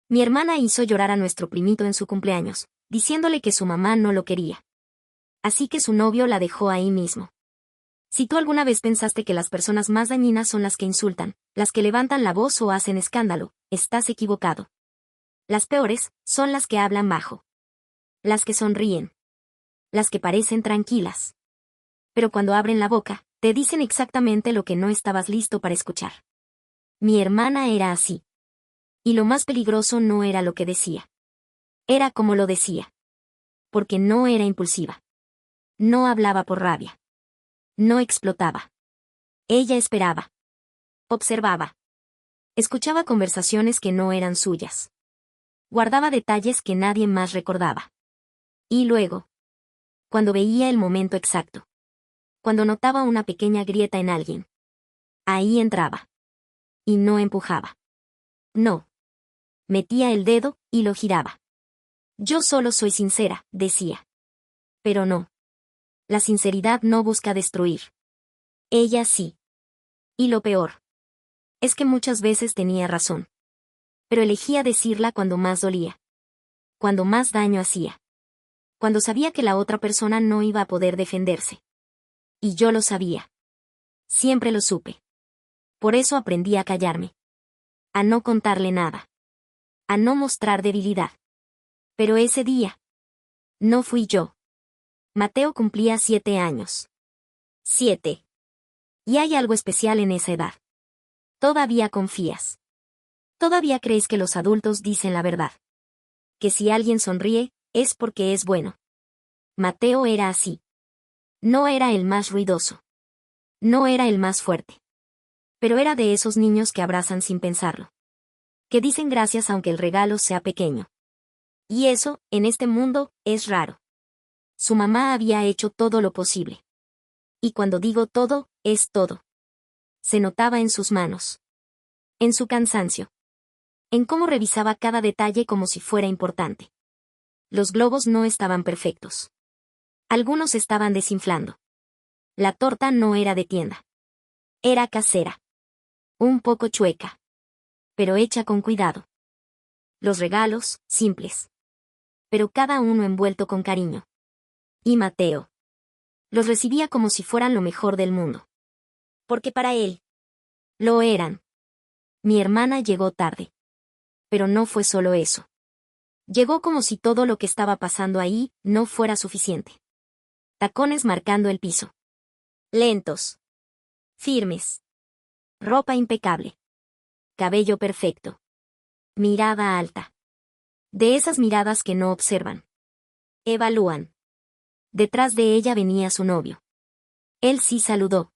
Mi hermana hizo llorar a nuestro primito en su cumpleaños, diciéndole que su mamá no lo quería. Así que su novio la dejó ahí mismo. Si tú alguna vez pensaste que las personas más dañinas son las que insultan, las que levantan la voz o hacen escándalo, estás equivocado. Las peores son las que hablan bajo. Las que sonríen. Las que parecen tranquilas. Pero cuando abren la boca, te dicen exactamente lo que no estabas listo para escuchar. Mi hermana era así. Y lo más peligroso no era lo que decía. Era como lo decía. Porque no era impulsiva. No hablaba por rabia. No explotaba. Ella esperaba. Observaba. Escuchaba conversaciones que no eran suyas. Guardaba detalles que nadie más recordaba. Y luego, cuando veía el momento exacto, cuando notaba una pequeña grieta en alguien, ahí entraba. Y no empujaba. No. Metía el dedo y lo giraba. Yo solo soy sincera, decía. Pero no. La sinceridad no busca destruir. Ella sí. Y lo peor es que muchas veces tenía razón. Pero elegía decirla cuando más dolía. Cuando más daño hacía. Cuando sabía que la otra persona no iba a poder defenderse. Y yo lo sabía. Siempre lo supe. Por eso aprendí a callarme. A no contarle nada. A no mostrar debilidad. Pero ese día, no fui yo. Mateo cumplía 7 años. 7. Y hay algo especial en esa edad. Todavía confías. Todavía crees que los adultos dicen la verdad. Que si alguien sonríe, es porque es bueno. Mateo era así. No era el más ruidoso. No era el más fuerte. Pero era de esos niños que abrazan sin pensarlo. Que dicen gracias aunque el regalo sea pequeño. Y eso, en este mundo, es raro. Su mamá había hecho todo lo posible. Y cuando digo todo, es todo. Se notaba en sus manos. En su cansancio. En cómo revisaba cada detalle como si fuera importante. Los globos no estaban perfectos. Algunos estaban desinflando. La torta no era de tienda. Era casera. Un poco chueca. Pero hecha con cuidado. Los regalos, simples. Pero cada uno envuelto con cariño. Y Mateo los recibía como si fueran lo mejor del mundo. Porque para él lo eran. Mi hermana llegó tarde. Pero no fue solo eso. Llegó como si todo lo que estaba pasando ahí no fuera suficiente. Tacones marcando el piso. Lentos. Firmes. Ropa impecable. Cabello perfecto. Mirada alta. De esas miradas que no observan. Evalúan. Detrás de ella venía su novio. Él sí saludó.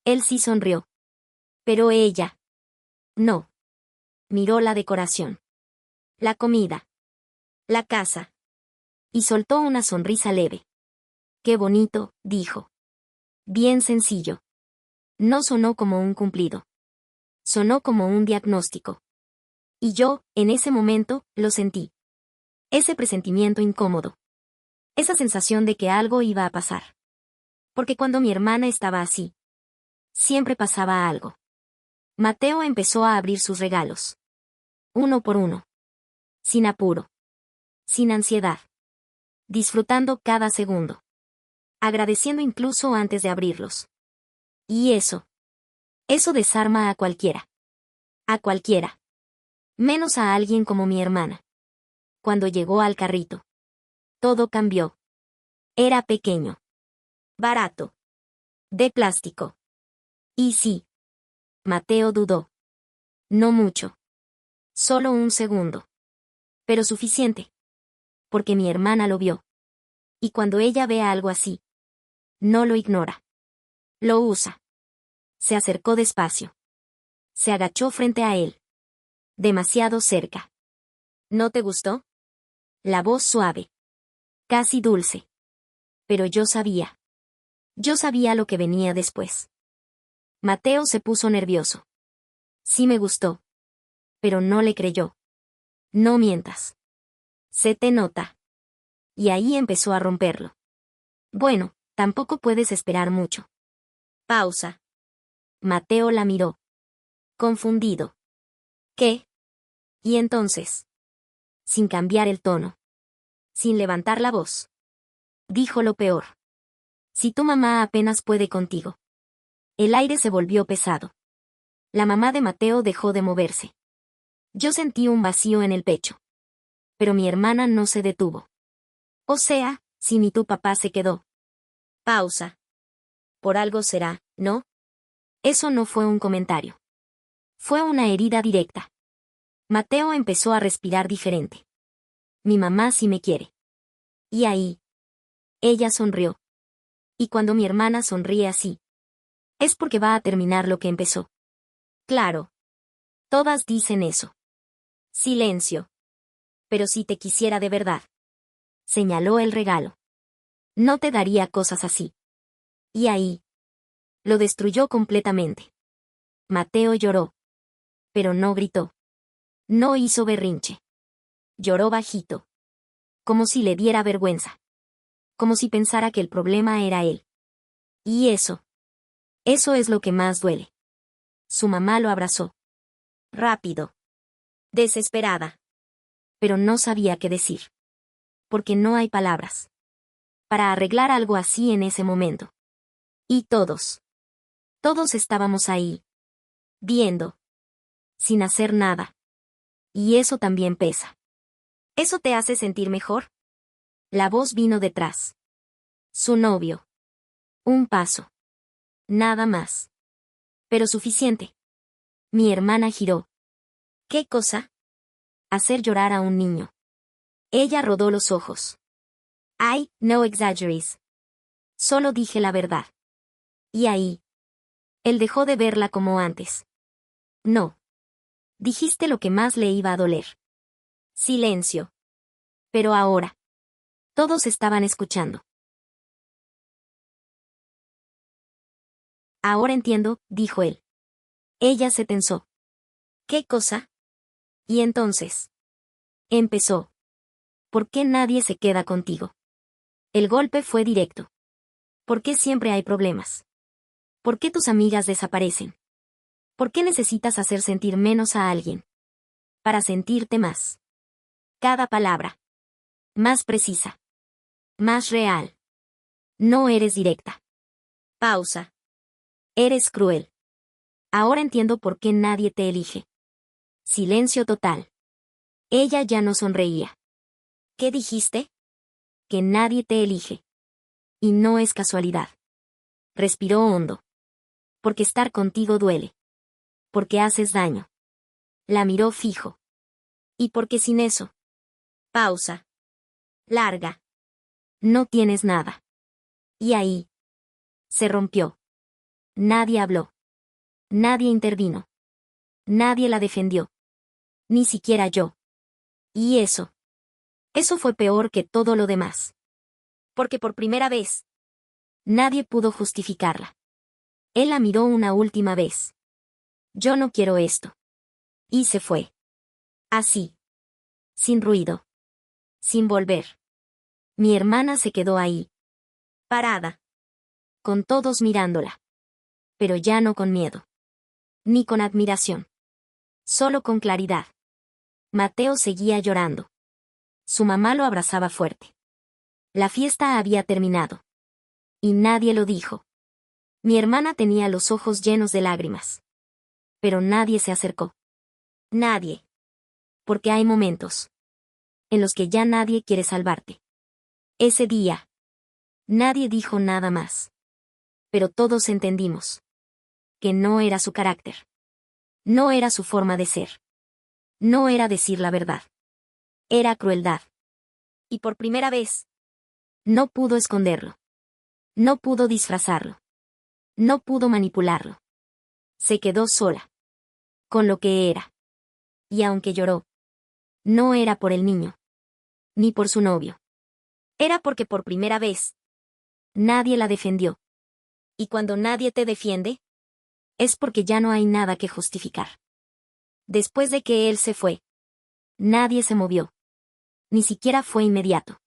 Él sí sonrió. Pero ella. No. Miró la decoración. La comida. La casa. Y soltó una sonrisa leve. Qué bonito, dijo. Bien sencillo. No sonó como un cumplido. Sonó como un diagnóstico. Y yo, en ese momento, lo sentí. Ese presentimiento incómodo. Esa sensación de que algo iba a pasar. Porque cuando mi hermana estaba así, siempre pasaba algo. Mateo empezó a abrir sus regalos. Uno por uno. Sin apuro. Sin ansiedad. Disfrutando cada segundo. Agradeciendo incluso antes de abrirlos. Y eso desarma a cualquiera. A cualquiera. Menos a alguien como mi hermana. Cuando llegó al carrito. Todo cambió. Era pequeño. Barato. De plástico. Y sí. Mateo dudó. No mucho. Solo un segundo. Pero suficiente. Porque mi hermana lo vio. Y cuando ella ve algo así, no lo ignora. Lo usa. Se acercó despacio. Se agachó frente a él. Demasiado cerca. ¿No te gustó? La voz suave. Casi dulce. Pero yo sabía. Yo sabía lo que venía después. Mateo se puso nervioso. Sí me gustó. Pero no le creyó. No mientas. Se te nota. Y ahí empezó a romperlo. Bueno, tampoco puedes esperar mucho. Pausa. Mateo la miró. Confundido. ¿Qué? Y entonces, sin cambiar el tono, sin levantar la voz. Dijo lo peor. Si tu mamá apenas puede contigo. El aire se volvió pesado. La mamá de Mateo dejó de moverse. Yo sentí un vacío en el pecho. Pero mi hermana no se detuvo. O sea, si ni tu papá se quedó. Pausa. Por algo será, ¿no? Eso no fue un comentario. Fue una herida directa. Mateo empezó a respirar diferente. Mi mamá sí me quiere. Y ahí. Ella sonrió. Y cuando mi hermana sonríe así, es porque va a terminar lo que empezó. Claro. Todas dicen eso. Silencio. Pero si te quisiera de verdad. Señaló el regalo. No te daría cosas así. Y ahí. Lo destruyó completamente. Mateo lloró. Pero no gritó. No hizo berrinche. Lloró bajito. Como si le diera vergüenza. Como si pensara que el problema era él. Y eso. Eso es lo que más duele. Su mamá lo abrazó. Rápido. Desesperada. Pero no sabía qué decir. Porque no hay palabras. Para arreglar algo así en ese momento. Y todos. Todos estábamos ahí. Viendo. Sin hacer nada. Y eso también pesa. ¿Eso te hace sentir mejor? La voz vino detrás. Su novio. Un paso. Nada más. Pero suficiente. Mi hermana giró. ¿Qué cosa? Hacer llorar a un niño. Ella rodó los ojos. Ay, no exaggeres. Solo dije la verdad. Y ahí. Él dejó de verla como antes. No. Dijiste lo que más le iba a doler. Silencio. Pero ahora. Todos estaban escuchando. Ahora entiendo, dijo él. Ella se tensó. ¿Qué cosa? Y entonces. Empezó. ¿Por qué nadie se queda contigo? El golpe fue directo. ¿Por qué siempre hay problemas? ¿Por qué tus amigas desaparecen? ¿Por qué necesitas hacer sentir menos a alguien? Para sentirte más. Cada palabra. Más precisa. Más real. No eres directa. Pausa. Eres cruel. Ahora entiendo por qué nadie te elige. Silencio total. Ella ya no sonreía. ¿Qué dijiste? Que nadie te elige. Y no es casualidad. Respiró hondo. Porque estar contigo duele. Porque haces daño. La miró fijo. Y porque sin eso. Pausa. Larga. No tienes nada. Y ahí. Se rompió. Nadie habló. Nadie intervino. Nadie la defendió. Ni siquiera yo. Y eso. Eso fue peor que todo lo demás. Porque por primera vez. Nadie pudo justificarla. Él la miró una última vez. Yo no quiero esto. Y se fue. Así. Sin ruido. Sin volver. Mi hermana se quedó ahí. Parada. Con todos mirándola. Pero ya no con miedo. Ni con admiración. Solo con claridad. Mateo seguía llorando. Su mamá lo abrazaba fuerte. La fiesta había terminado. Y nadie lo dijo. Mi hermana tenía los ojos llenos de lágrimas. Pero nadie se acercó. Nadie. Porque hay momentos. En los que ya nadie quiere salvarte. Ese día. Nadie dijo nada más. Pero todos entendimos. Que no era su carácter. No era su forma de ser. No era decir la verdad. Era crueldad. Y por primera vez. No pudo esconderlo. No pudo disfrazarlo. No pudo manipularlo. Se quedó sola. Con lo que era. Y aunque lloró. No era por el niño. Ni por su novio. Era porque por primera vez. Nadie la defendió. Y cuando nadie te defiende. Es porque ya no hay nada que justificar. Después de que él se fue. Nadie se movió. Ni siquiera fue inmediato.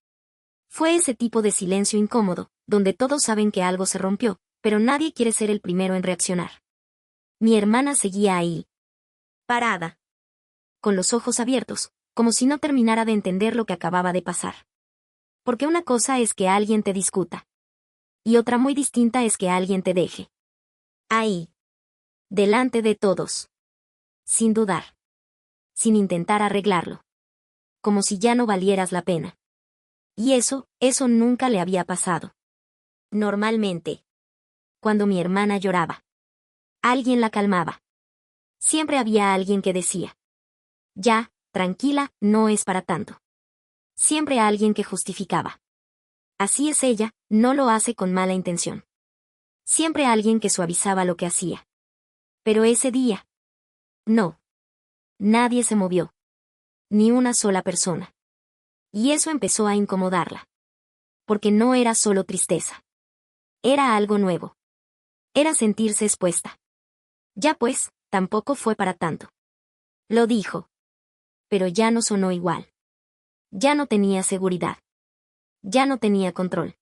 Fue ese tipo de silencio incómodo, donde todos saben que algo se rompió, pero nadie quiere ser el primero en reaccionar. Mi hermana seguía ahí. Parada. Con los ojos abiertos, como si no terminara de entender lo que acababa de pasar. Porque una cosa es que alguien te discuta. Y otra muy distinta es que alguien te deje. Ahí. Delante de todos. Sin dudar. Sin intentar arreglarlo. Como si ya no valieras la pena. Y eso nunca le había pasado. Normalmente. Cuando mi hermana lloraba. Alguien la calmaba. Siempre había alguien que decía. Ya, tranquila, no es para tanto. Siempre alguien que justificaba. Así es ella, no lo hace con mala intención. Siempre alguien que suavizaba lo que hacía. Pero ese día. No. Nadie se movió. Ni una sola persona. Y eso empezó a incomodarla. Porque no era solo tristeza. Era algo nuevo. Era sentirse expuesta. Ya pues, tampoco fue para tanto. Lo dijo. Pero ya no sonó igual. Ya no tenía seguridad. Ya no tenía control.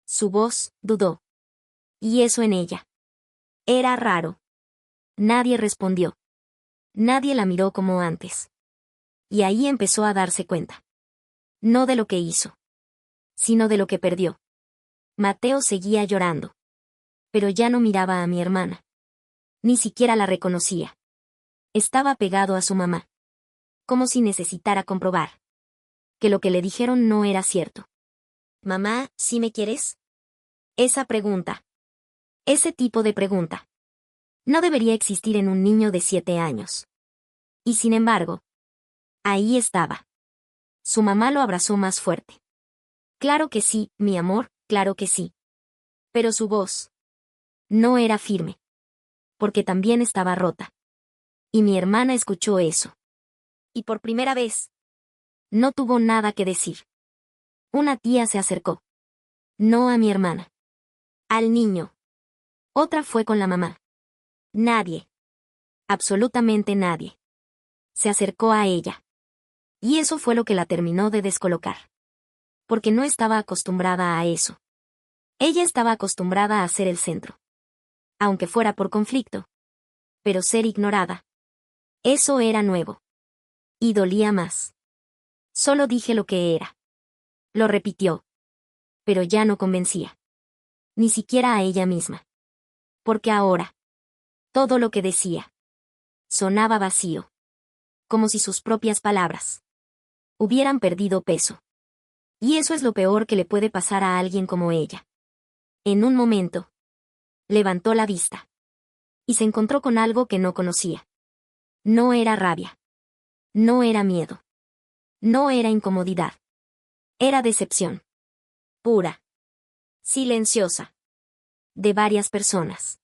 Su voz dudó. Y eso en ella. Era raro. Nadie respondió. Nadie la miró como antes. Y ahí empezó a darse cuenta. No de lo que hizo. Sino de lo que perdió. Mateo seguía llorando. Pero ya no miraba a mi hermana. Ni siquiera la reconocía. Estaba pegado a su mamá. Como si necesitara comprobar. Que lo que le dijeron no era cierto. Mamá, ¿sí me quieres? Esa pregunta. Ese tipo de pregunta. No debería existir en un niño de 7 años. Y sin embargo. Ahí estaba. Su mamá lo abrazó más fuerte. Claro que sí, mi amor, claro que sí. Pero su voz. No era firme. Porque también estaba rota. Y mi hermana escuchó eso. Y por primera vez. No tuvo nada que decir. Una tía se acercó. No a mi hermana. Al niño. Otra fue con la mamá. Nadie. Absolutamente nadie. Se acercó a ella. Y eso fue lo que la terminó de descolocar. Porque no estaba acostumbrada a eso. Ella estaba acostumbrada a ser el centro. Aunque fuera por conflicto. Pero ser ignorada. Eso era nuevo. Y dolía más. Solo dije lo que era. Lo repitió. Pero ya no convencía. Ni siquiera a ella misma. Porque ahora. Todo lo que decía. Sonaba vacío. Como si sus propias palabras. Hubieran perdido peso. Y eso es lo peor que le puede pasar a alguien como ella. En un momento. Levantó la vista. Y se encontró con algo que no conocía. No era rabia. No era miedo. No era incomodidad. Era decepción. Pura. Silenciosa. De varias personas.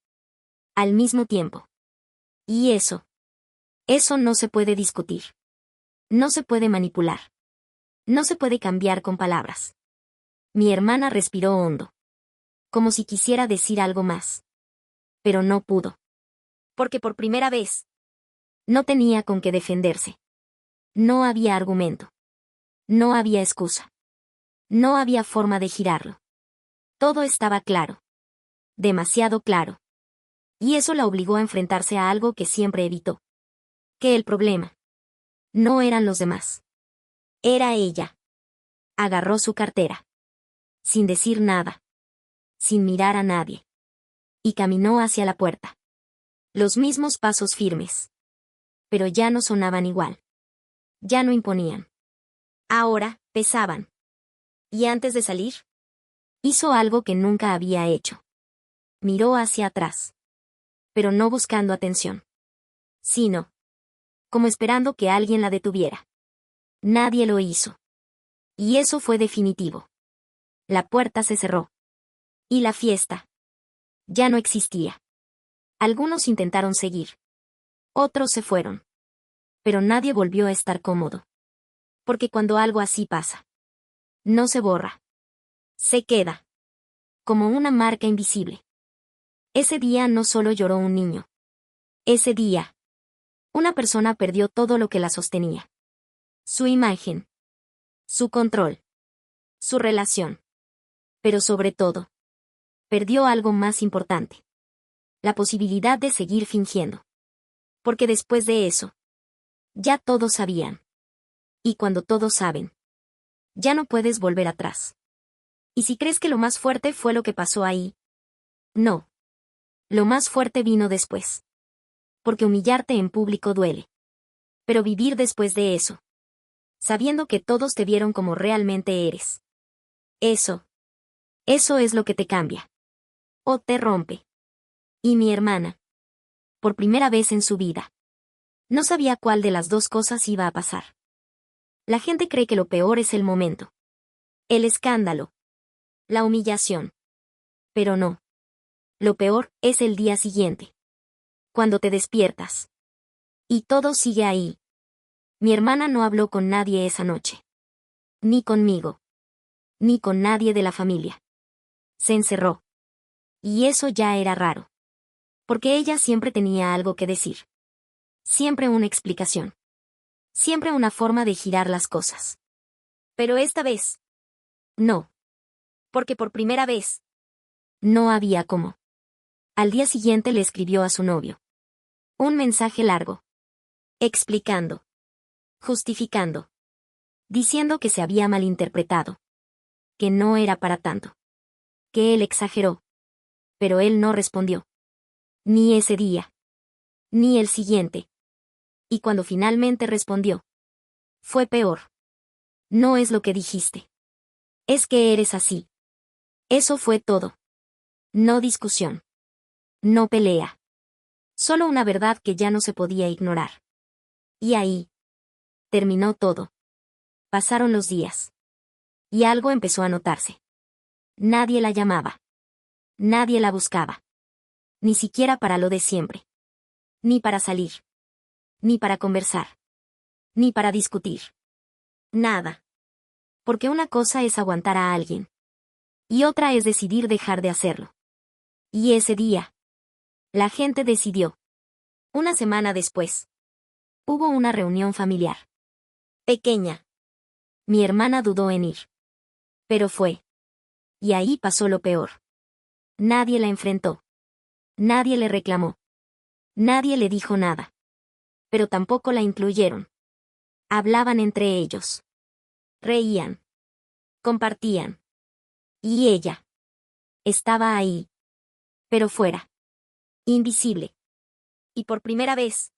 Al mismo tiempo. Y eso. Eso no se puede discutir. No se puede manipular. No se puede cambiar con palabras. Mi hermana respiró hondo. Como si quisiera decir algo más. Pero no pudo. Porque por primera vez. No tenía con qué defenderse. No había argumento. No había excusa. No había forma de girarlo. Todo estaba claro. Demasiado claro. Y eso la obligó a enfrentarse a algo que siempre evitó. Que el problema. No eran los demás. Era ella. Agarró su cartera. Sin decir nada. Sin mirar a nadie. Y caminó hacia la puerta. Los mismos pasos firmes. Pero ya no sonaban igual. Ya no imponían. Ahora, pesaban. Y antes de salir, hizo algo que nunca había hecho. Miró hacia atrás. Pero no buscando atención. Sino. Como esperando que alguien la detuviera. Nadie lo hizo. Y eso fue definitivo. La puerta se cerró. Y la fiesta. Ya no existía. Algunos intentaron seguir. Otros se fueron. Pero nadie volvió a estar cómodo. Porque cuando algo así pasa. No se borra. Se queda. Como una marca invisible. Ese día no solo lloró un niño. Ese día. Una persona perdió todo lo que la sostenía. Su imagen. Su control. Su relación. Pero sobre todo. Perdió algo más importante. La posibilidad de seguir fingiendo. Porque después de eso. Ya todos sabían. Y cuando todos saben, ya no puedes volver atrás. Y si crees que lo más fuerte fue lo que pasó ahí, no. Lo más fuerte vino después. Porque humillarte en público duele. Pero vivir después de eso, sabiendo que todos te vieron como realmente eres. Eso es lo que te cambia. O te rompe. Y mi hermana, por primera vez en su vida, no sabía cuál de las dos cosas iba a pasar. La gente cree que lo peor es el momento. El escándalo. La humillación. Pero no. Lo peor es el día siguiente. Cuando te despiertas. Y todo sigue ahí. Mi hermana no habló con nadie esa noche. Ni conmigo. Ni con nadie de la familia. Se encerró. Y eso ya era raro. Porque ella siempre tenía algo que decir. Siempre una explicación. Siempre una forma de girar las cosas. Pero esta vez, no. Porque por primera vez, no había cómo. Al día siguiente le escribió a su novio. Un mensaje largo. Explicando. Justificando. Diciendo que se había malinterpretado. Que no era para tanto. Que él exageró. Pero él no respondió. Ni ese día. Ni el siguiente. Y cuando finalmente respondió, fue peor. No es lo que dijiste. Es que eres así. Eso fue todo. No discusión. No pelea. Solo una verdad que ya no se podía ignorar. Y ahí terminó todo. Pasaron los días. Y algo empezó a notarse. Nadie la llamaba. Nadie la buscaba. Ni siquiera para lo de siempre. Ni para salir. Ni para conversar. Ni para discutir. Nada. Porque una cosa es aguantar a alguien. Y otra es decidir dejar de hacerlo. Y ese día, la gente decidió. Una semana después, hubo una reunión familiar. Pequeña. Mi hermana dudó en ir. Pero fue. Y ahí pasó lo peor. Nadie la enfrentó. Nadie le reclamó. Nadie le dijo nada. Pero tampoco la incluyeron. Hablaban entre ellos. Reían. Compartían. Y ella. Estaba ahí. Pero fuera. Invisible. Y por primera vez,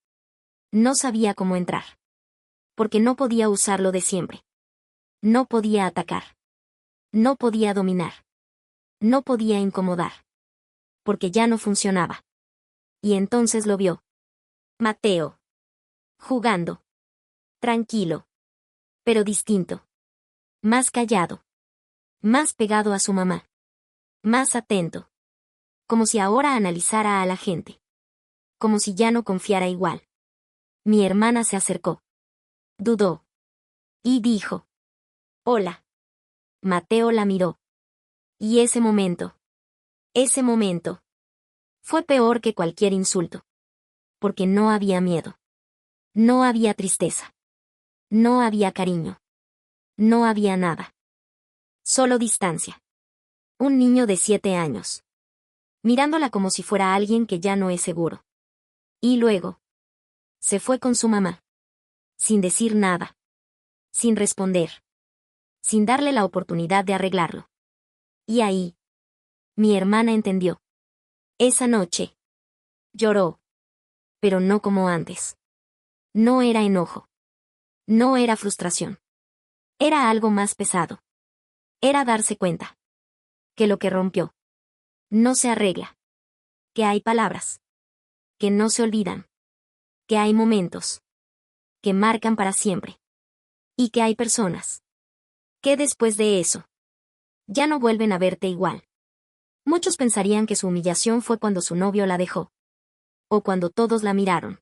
no sabía cómo entrar. Porque no podía usar lo de siempre. No podía atacar. No podía dominar. No podía incomodar. Porque ya no funcionaba. Y entonces lo vio. Mateo. Jugando. Tranquilo. Pero distinto. Más callado. Más pegado a su mamá. Más atento. Como si ahora analizara a la gente. Como si ya no confiara igual. Mi hermana se acercó. Dudó. Y dijo. Hola. Mateo la miró. Y ese momento. Fue peor que cualquier insulto. Porque no había miedo. No había tristeza. No había cariño. No había nada. Solo distancia. Un niño de 7 años. Mirándola como si fuera alguien que ya no es seguro. Y luego. Se fue con su mamá. Sin decir nada. Sin responder. Sin darle la oportunidad de arreglarlo. Y ahí. Mi hermana entendió. Esa noche. Lloró. Pero no como antes. No era enojo. No era frustración. Era algo más pesado. Era darse cuenta. Que lo que rompió. No se arregla. Que hay palabras. Que no se olvidan. Que hay momentos. Que marcan para siempre. Y que hay personas. Que después de eso. Ya no vuelven a verte igual. Muchos pensarían que su humillación fue cuando su novio la dejó. O cuando todos la miraron.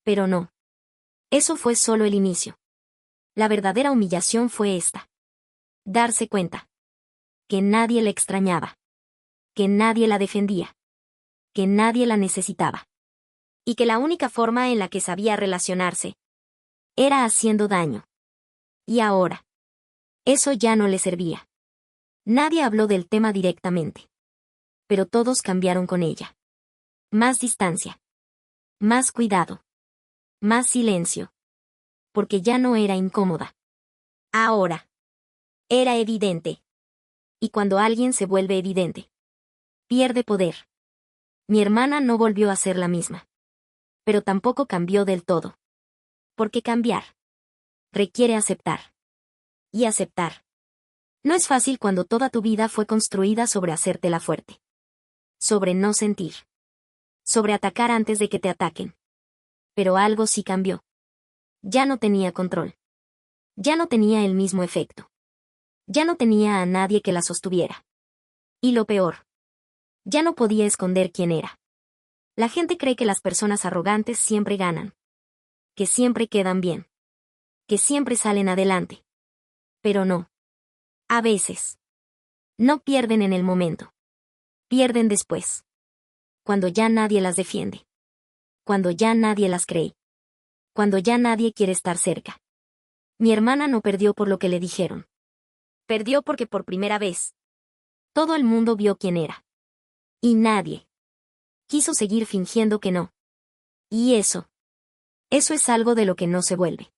Pero no. Eso fue solo el inicio. La verdadera humillación fue esta. Darse cuenta. Que nadie la extrañaba. Que nadie la defendía. Que nadie la necesitaba. Y que la única forma en la que sabía relacionarse era haciendo daño. Y ahora. Eso ya no le servía. Nadie habló del tema directamente. Pero todos cambiaron con ella. Más distancia. Más cuidado. Más silencio. porque ya no era incómoda. Ahora. Era evidente. Y cuando alguien se vuelve evidente, pierde poder. Mi hermana no volvió a ser la misma. Pero tampoco cambió del todo. Porque cambiar requiere aceptar. Y aceptar no es fácil cuando toda tu vida fue construida sobre hacértela fuerte. Sobre no sentir. Sobre atacar antes de que te ataquen. Pero algo sí cambió. Ya no tenía control. Ya no tenía el mismo efecto. Ya no tenía a nadie que la sostuviera. Y lo peor. Ya no podía esconder quién era. La gente cree que las personas arrogantes siempre ganan. Que siempre quedan bien. Que siempre salen adelante. Pero no. A veces. No pierden en el momento. Pierden después. Cuando ya nadie las defiende. Cuando ya nadie las cree. Cuando ya nadie quiere estar cerca. Mi hermana no perdió por lo que le dijeron. Perdió porque por primera vez todo el mundo vio quién era. Y nadie quiso seguir fingiendo que no. Y eso es algo de lo que no se vuelve.